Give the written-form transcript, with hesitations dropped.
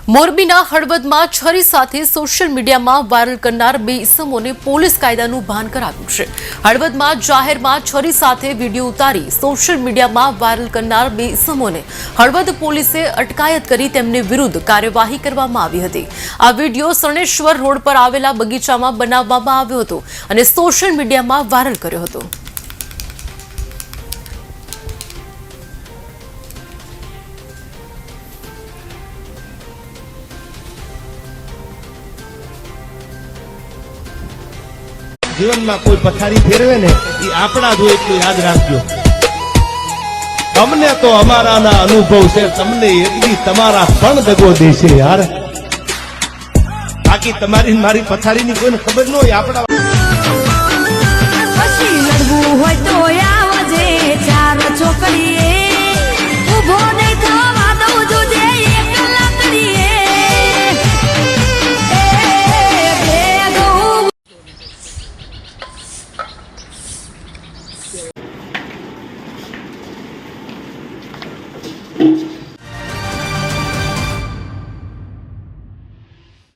મોરબીના હળવદમાં છરી સાથે સોશિયલ મીડિયામાં વાયરલ કરનાર બે ઇસમોને પોલીસ કાયદાનું ભાન કરાવ્યું છે। હળવદમાં જાહેરમાં છરી સાથે વિડીયો ઉતારી સોશિયલ મીડિયામાં વાયરલ કરનાર બે ઇસમોને હળવદ પોલીસે અટકાયત કરી તેમને વિરુદ્ધ કાર્યવાહી કરવામાં આવી હતી। આ વિડીયો સણેશ્વર રોડ પર આવેલા બગીચામાં બનાવવામાં આવ્યો હતો અને સોશિયલ મીડિયામાં વાયરલ કર્યો હતો। जीवन में कोई पथारी फेरवे ने ये आपड़ा जो એટલું યાદ રાખજો। તમને તો અમારા ના અનુભવ છે, તમને એકલી તમારા પણ દગો દેશે યાર। બાકી તમારી મારી પથારીની કોઈને ખબર ન હોય। આપડા પછી લડવું હોય તો આવજે ચાર છોકરીએ ઉભો નહીં થવા દઉં જોજે એક લાકડીએ